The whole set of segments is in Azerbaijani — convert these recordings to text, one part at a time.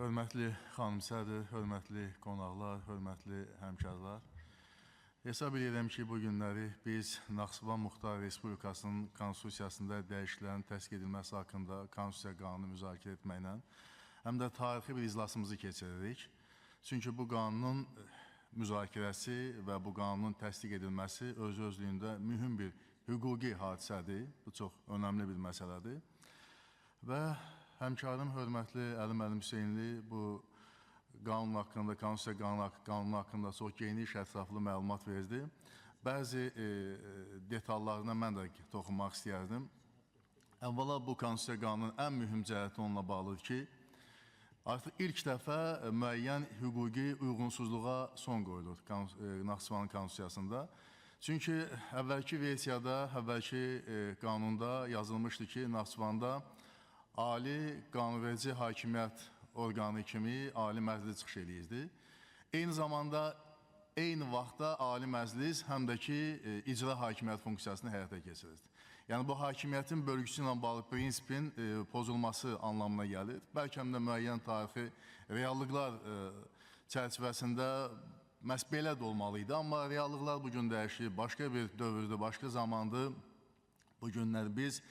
Hörmətli xanım sədr, hörmətli qonaqlar, hörmətli həmkarlar. Hesab edirəm ki, bu günləri biz Naxçıvan Muxtar Respublikasının konstitusiyasında dəyişikliklərin təsdiq edilməsi haqqında konstitusiya qanunu müzakirə etməklə həm də tarixi bir iclasımızı keçiririk. Çünki bu qanunun müzakirəsi və bu qanunun təsdiq edilməsi öz-özlüyündə mühüm bir hüquqi hadisədir. Bu çox önəmli bir məsələdir. Və həmkarım hörmətli Əli Müəllim Hüseynli bu qanun haqqında, konstitusiya qanunu haqqında çox geniş, ətraflı məlumat verdi. Bəzi detallarına mən də toxunmaq istəyərdim. Əvvəla bu konstitusiya qanunun ən mühüm cəhəti onunla bağlıdır ki, artıq ilk dəfə müəyyən hüquqi uyğunsuzluğa son qoyulur Naxçıvanın konstitusiyasında. Çünki əvvəlki versiyada, əvvəlki qanunda yazılmışdı ki, Naxçıvanda Ali qanunverici hakimiyyət orqanı kimi Ali Məclis çıxış eləyirdi. Eyni zamanda, eyni vaxtda Ali Məclis həm də ki, icra hakimiyyət funksiyasını həyata keçirirdi. Yəni, bu hakimiyyətin bölgüsü ilə bağlı prinsipin pozulması anlamına gəlir. Bəlkə də müəyyən tarixi reallıqlar çərçivəsində məhz belə də olmalıydı. Amma reallıqlar bugün dəyişir, başqa bir dövrdür, başqa zamandır. Bu günlər biz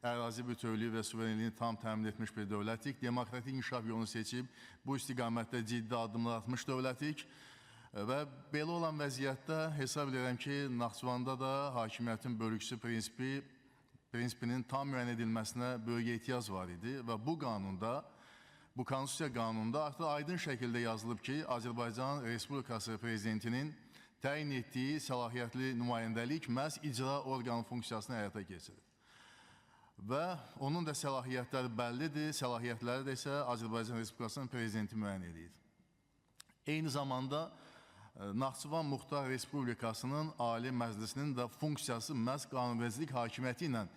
ərazi bütövlüyü və suverenliyini tam təmin etmiş bir dövlətik, demokratik inkişaf yolunu seçib, bu istiqamətdə ciddi addımlar atmış dövlətik və belə olan vəziyyətdə hesab edirəm ki, Naxçıvanda da hakimiyyətin bölgüsü prinsipinin tam müəyyən edilməsinə böyük ehtiyac var idi və bu qanunda, bu konstitusiya qanununda artıq aydın şəkildə yazılıb ki, Azərbaycan Respublikası prezidentinin təyin etdiyi səlahiyyətli nümayəndəlik məhz icra orqanı funksiyasını həyata keçirir. Və onun da səlahiyyətləri bəllidir, səlahiyyətləri də isə Azərbaycan Respublikasının prezidenti müəyyən edir. Eyni zamanda Naxçıvan Muxtar Respublikasının Ali Məclisinin də funksiyası məhz qanunvericilik hakimiyyəti ilə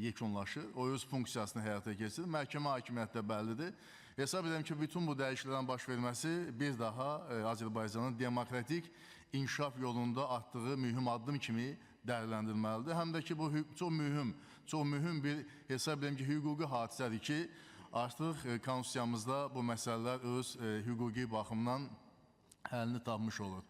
yekunlaşır. O öz funksiyasını həyata keçirir. Məhkəmə hakimiyyəti də bəllidir. Hesab edirəm ki, bütün bu dəyişikliklərin baş verməsi bir daha Azərbaycanın demokratik inkişaf yolunda atdığı mühüm addım kimi dəyərləndirilməlidir. Həm də ki, bu çox mühüm bir hesab edirəm ki, hüquqi hadisədir ki, artıq konstitusiyamızda bu məsələlər öz hüquqi baxımdan həlini tapmış olur.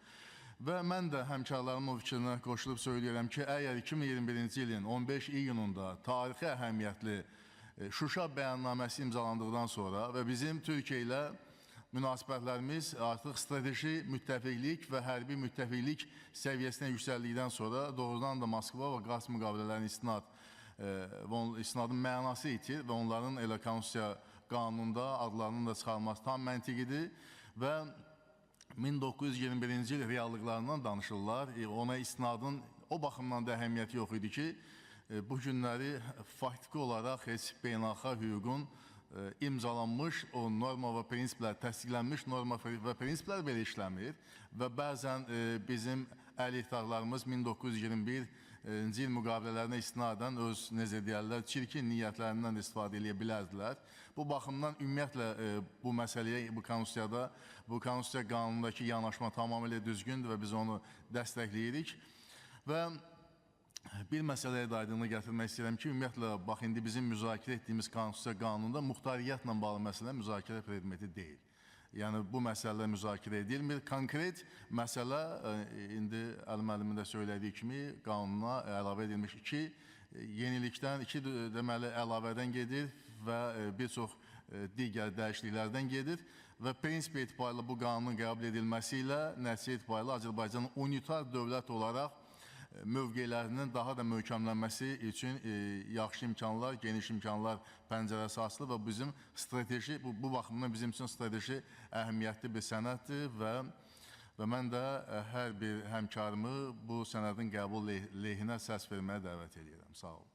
Və mən də həmkarlarımın fikrinə qoşulub söyləyirəm ki, əgər 2021-ci ilin 15 iyununda tarixi əhəmiyyətli Şuşa bəyannaməsi imzalandıqdan sonra və bizim Türkiyə ilə münasibətlərimiz artıq strateji müttəfiqlik və hərbi müttəfiqlik səviyyəsinə yüksəldikdən sonra doğrudan da Moskva və Qars müqavilələrinin istinadın mənası itir və onların elə konstitusiya qanununda adlarının da çıxarılması tam məntiqidir və 1921-ci il reallıqlarından danışırlar. Ona istinadın o baxımdan da əhəmiyyəti yox idi ki, bu günləri faktiki olaraq heç beynəlxalq hüququn imzalanmış o norma və prinsiplər, təsdiqlənmiş norma və prinsiplər belə işləmir və bəzən bizim əleyhdarlarımız 1921-ci il müqavilələrinə istinadən öz, necə deyərlər, çirkin niyyətlərindən istifadə edə bilərdilər. Bu baxımdan ümumiyyətlə bu məsələyə, bu konstitusiya qanunundakı yanaşma tamamilə düzgündür və biz onu dəstəkləyirik və bir məsələyə də aydınlıq gətirmək istəyirəm ki, ümumiyyətlə, bax, indi bizim müzakirə etdiyimiz konstitusiya qanununda muxtariyyətlə bağlı məsələ müzakirə predmeti deyil. Yəni, bu məsələlər müzakirə edilmir. Konkret məsələ, indi Əli müəllimin də söylədiyi kimi, qanuna əlavə edilmiş iki deməli, əlavədən gedir və bir çox digər dəyişikliklərdən gedir və prinsip etibarilə bu qanunun qəbul edilməsi ilə nəticə etibarilə Azərbaycanın unitar dövlət olaraq mövqelərinin daha da möhkəmlənməsi üçün yaxşı imkanlar, geniş imkanlar pəncərəsi açılır və bizim strateji, bu baxımdan bizim üçün strateji əhəmiyyətli bir sənəddir və mən də hər bir həmkarımı bu sənədin qəbul lehinə səs verməyə dəvət edirəm. Sağ olun.